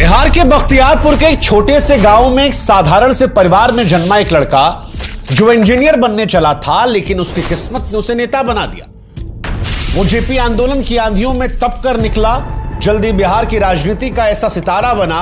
बिहार के बख्तियारपुर के एक छोटे से गांव में एक साधारण से परिवार में जन्मा एक लड़का जो इंजीनियर बनने चला था, लेकिन उसकी किस्मत ने उसे नेता बना दिया। वो जेपी आंदोलन की आंधियों में तप कर निकला, जल्दी बिहार की राजनीति का ऐसा सितारा बना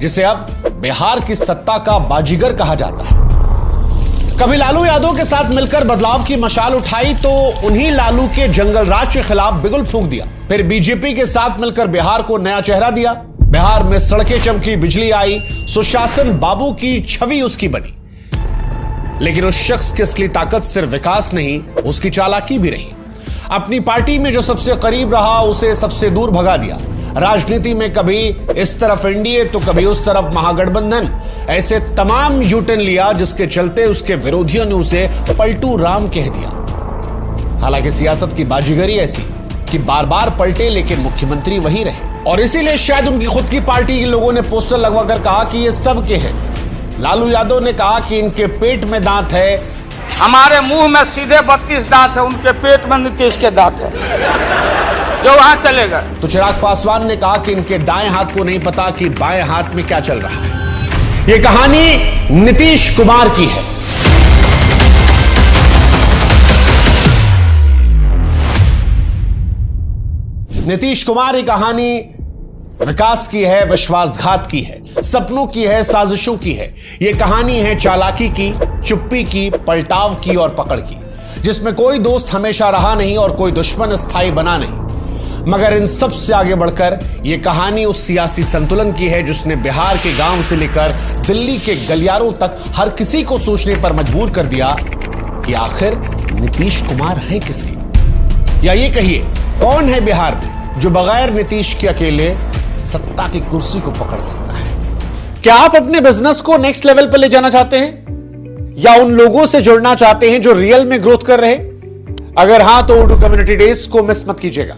जिसे अब बिहार की सत्ता का बाजीगर कहा जाता है। कभी लालू यादव के साथ मिलकर बदलाव की मशाल उठाई तो उन्हीं लालू के जंगल राज के खिलाफ बिगुल फूंक दिया। फिर बीजेपी के साथ मिलकर बिहार को नया चेहरा दिया। बिहार में सड़कें चमकी, बिजली आई, सुशासन बाबू की छवि उसकी बनी। लेकिन उस शख्स की असली ताकत सिर्फ विकास नहीं, उसकी चालाकी भी रही। अपनी पार्टी में जो सबसे करीब रहा उसे सबसे दूर भगा दिया। राजनीति में कभी इस तरफ एनडीए तो कभी उस तरफ महागठबंधन, ऐसे तमाम यूटर्न लिया जिसके चलते उसके विरोधियों ने उसे पलटू राम कह दिया। हालांकि सियासत की बाजीगरी ऐसी कि बार बार पलटे लेकिन मुख्यमंत्री वही रहे, और इसीलिए शायद उनकी खुद की पार्टी के लोगों ने पोस्टर लगवाकर कहा कि ये सबके हैं। लालू यादव ने कहा कि इनके पेट में दांत है, हमारे मुंह में सीधे 32 दांत है, उनके पेट में नीतीश के दांत है जो वहां चलेगा। तो चिराग पासवान ने कहा कि इनके दाएं हाथ को नहीं पता कि बाएं हाथ में क्या चल रहा है। यह कहानी नीतीश कुमार की है। नीतीश कुमार की कहानी विकास की है, विश्वासघात की है, सपनों की है, साजिशों की है। यह कहानी है चालाकी की, चुप्पी की, पलटाव की और पकड़ की, जिसमें कोई दोस्त हमेशा रहा नहीं और कोई दुश्मन स्थायी बना नहीं। मगर इन सब से आगे बढ़कर यह कहानी उस सियासी संतुलन की है जिसने बिहार के गांव से लेकर दिल्ली के गलियारों तक हर किसी को सोचने पर मजबूर कर दिया कि आखिर नीतीश कुमार है किसके। या ये कहिए, कौन है बिहार में जो बगैर नीतीश के अकेले सत्ता की कुर्सी को पकड़ सकता है। क्या आप अपने बिजनेस को नेक्स्ट लेवल पर ले जाना चाहते हैं या उन लोगों से जुड़ना चाहते हैं जो रियल में ग्रोथ कर रहे हैं? अगर हां तो ओडू कम्युनिटी डेज को मिस मत कीजिएगा।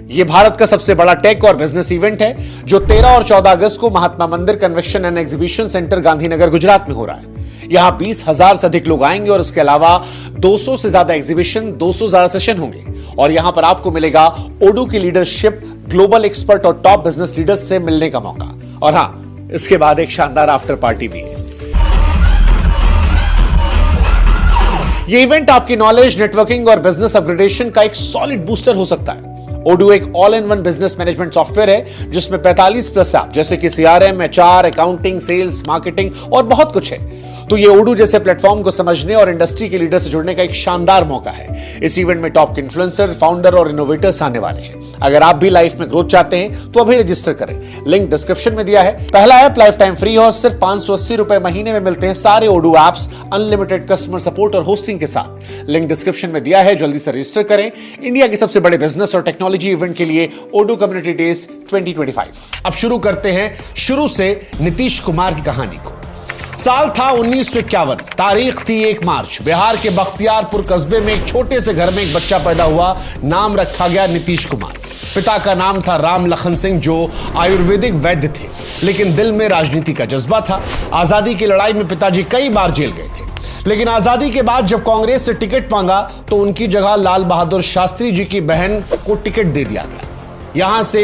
यह भारत का सबसे बड़ा टेक और बिजनेस इवेंट है जो 13 और 14 अगस्त को महात्मा मंदिर convention and exhibition centre Gandhinagar Gujarat में हो रहा है। यहां 20,000 से अधिक लोग आएंगे और इसके अलावा 200 से ज्यादा एग्जीबिशन, 200 ज्यादा सेशन होंगे और यहां पर आपको मिलेगा ओडू की लीडरशिप, ग्लोबल एक्सपर्ट और टॉप बिजनेस लीडर्स से मिलने का मौका। और हां, इसके बाद एक शानदार आफ्टर पार्टी भी है। यह इवेंट आपकी नॉलेज, नेटवर्किंग और बिजनेस अपग्रेडेशन का एक सॉलिड बूस्टर हो सकता है। ओडू एक all in one business management software है जिसमें 45+ ऐप जैसे कि CRM, HR, accounting, sales, marketing और बहुत कुछ है। तो ये ओडू जैसे प्लेटफॉर्म को समझने और इंडस्ट्री के लीडर से जुड़ने का एक शानदार मौका है। इस इवेंट में टॉप इन्फ्लुएंसर, फाउंडर और इनोवेटर्स आने वाले हैं। अगर आप भी लाइफ में ग्रोथ चाहते हैं तो अभी रजिस्टर करें, लिंक डिस्क्रिप्शन में दिया है। पहला ऐप लाइफ टाइम फ्री और सिर्फ 580 रुपए महीने में मिलते हैं सारे ओडू ऐप्स, अनलिमिटेड कस्टमर सपोर्ट और होस्टिंग के साथ। लिंक डिस्क्रिप्शन में दिया है, जल्दी से रजिस्टर करें। इंडिया के सबसे बड़े बिजनेस और टेक्नोलॉजी इवेंट के लिए ओडू कम्युनिटी डेज 2025। अब शुरू करते हैं शुरू से नीतीश कुमार की कहानी को। साल था 1951, तारीख थी 1 मार्च। बिहार के बख्तियारपुर कस्बे में एक छोटे से घर में एक बच्चा पैदा हुआ। नाम रखा गया नीतीश कुमार। पिता का नाम था राम लखन सिंह जो आयुर्वेदिक वैद्य थे, लेकिन दिल में राजनीति का जज्बा था। आजादी की लड़ाई में पिताजी कई बार जेल गए थे, लेकिन आजादी के बाद जब कांग्रेस से टिकट मांगा तो उनकी जगह लाल बहादुर शास्त्री जी की बहन को टिकट दे दिया गया। यहां से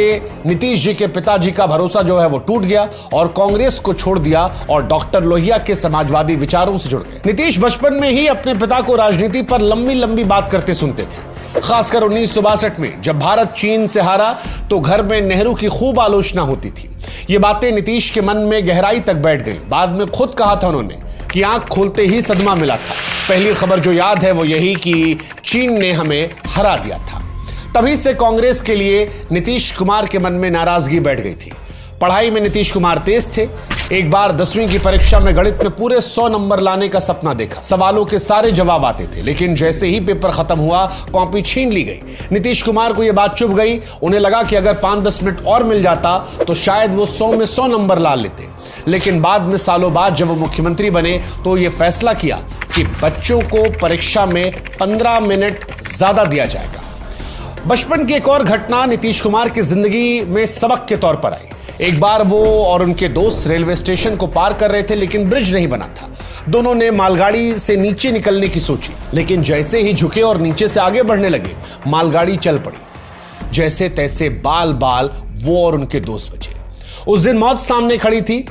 नीतीश जी के पिताजी का भरोसा जो है वो टूट गया और कांग्रेस को छोड़ दिया और डॉक्टर लोहिया के समाजवादी विचारों से जुड़ गए। नीतीश बचपन में ही अपने पिता को राजनीति पर लंबी लंबी बात करते सुनते थे। खासकर 1962 में जब भारत चीन से हारा तो घर में नेहरू की खूब आलोचना होती थी। ये बातें नीतीश के मन में गहराई तक बैठ गई। बाद में खुद कहा था उन्होंने कि आंख खोलते ही सदमा मिला था। पहली खबर जो याद है वो यही कि चीन ने हमें हरा दिया था। तभी से कांग्रेस के लिए नीतीश कुमार के मन में नाराजगी बैठ गई थी। पढ़ाई में नीतीश कुमार तेज थे। एक बार 10वीं की परीक्षा में गणित में पूरे 100 नंबर लाने का सपना देखा। सवालों के सारे जवाब आते थे, लेकिन जैसे ही पेपर खत्म हुआ कॉपी छीन ली गई। नीतीश कुमार को यह बात चुभ गई। उन्हें लगा कि अगर 5-10 मिनट और मिल जाता तो शायद वो 100 में 100 नंबर ला लेते। लेकिन बाद में, सालों बाद जब वो मुख्यमंत्री बने तो ये फैसला किया कि बच्चों को परीक्षा में 15 मिनट ज्यादा दिया जाएगा। बचपन की एक और घटना नीतीश कुमार की जिंदगी में सबक के तौर पर आई। एक बार वो और उनके दोस्त रेलवे स्टेशन को पार कर रहे थे, लेकिन ब्रिज नहीं बना था। दोनों ने मालगाड़ी से नीचे निकलने की सोची, लेकिन जैसे ही झुके और नीचे से आगे बढ़ने लगे, मालगाड़ी चल पड़ी। जैसे तैसे बाल बाल वो और उनके दोस्त बचे। उस दिन मौत सामने खड़ी थी।